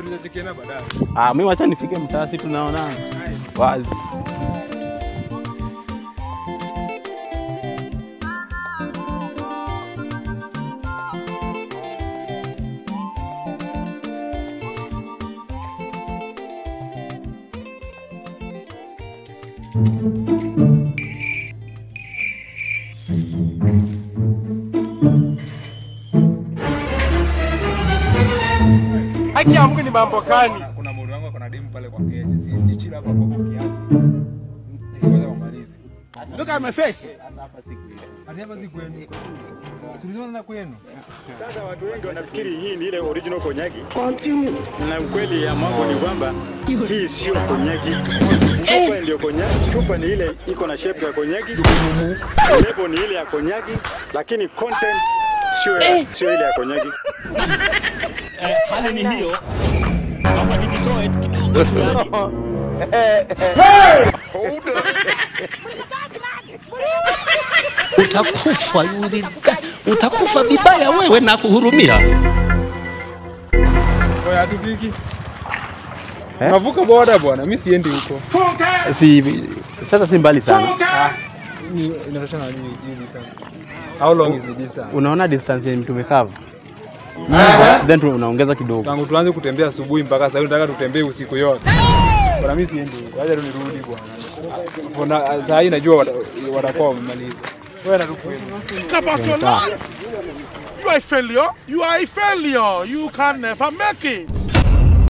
tutachekiana baadaye. Mimi wacha nifike mtaasi tunaona. Wazi. Haki ya Mungu ni mambo gani? Kuna mmoja wangu kuna demu pale kwa keje. Si jichila hapa kwa kiasi. Nikiweza kumaliza. Look at my face. Hapa siku ile. Hapa siku yenu. Tulizoona na kwenu. Sasa watu wengi wanafikiri hii ni ile original konyagi. Na ukweli ya mambo ni kwamba hii sio konyagi. Chupa ndio konyagi. Chupa ni ile iko na shape ya konyagi. Lebo ni ile ya konyagi, lakini content sio ile ya konyagi. Hali ni hiyo. Naomba nijitoe kidogo tu yani. Utakufa yule. Utakufa vibaya wewe na kuhurumia. Wewe hatufiki. Navuka boda bwana, mimi siendi huko. Sasa si mbali sana. Inatoshana nini hivi sana? How long is the distance? Unaona distance yenye tumekava? Then unaongeza kidogo. Tangu tuanze kutembea asubuhi mpaka sasa tunataka tutembee usiku yote. Bwana mimi siendi huko. Wacha nirudi bwana. Mbona sasa hii najua watakuwa wamemaliza. Wewe na tukwenda. About your life. You are a failure. You are a failure. You can never make it.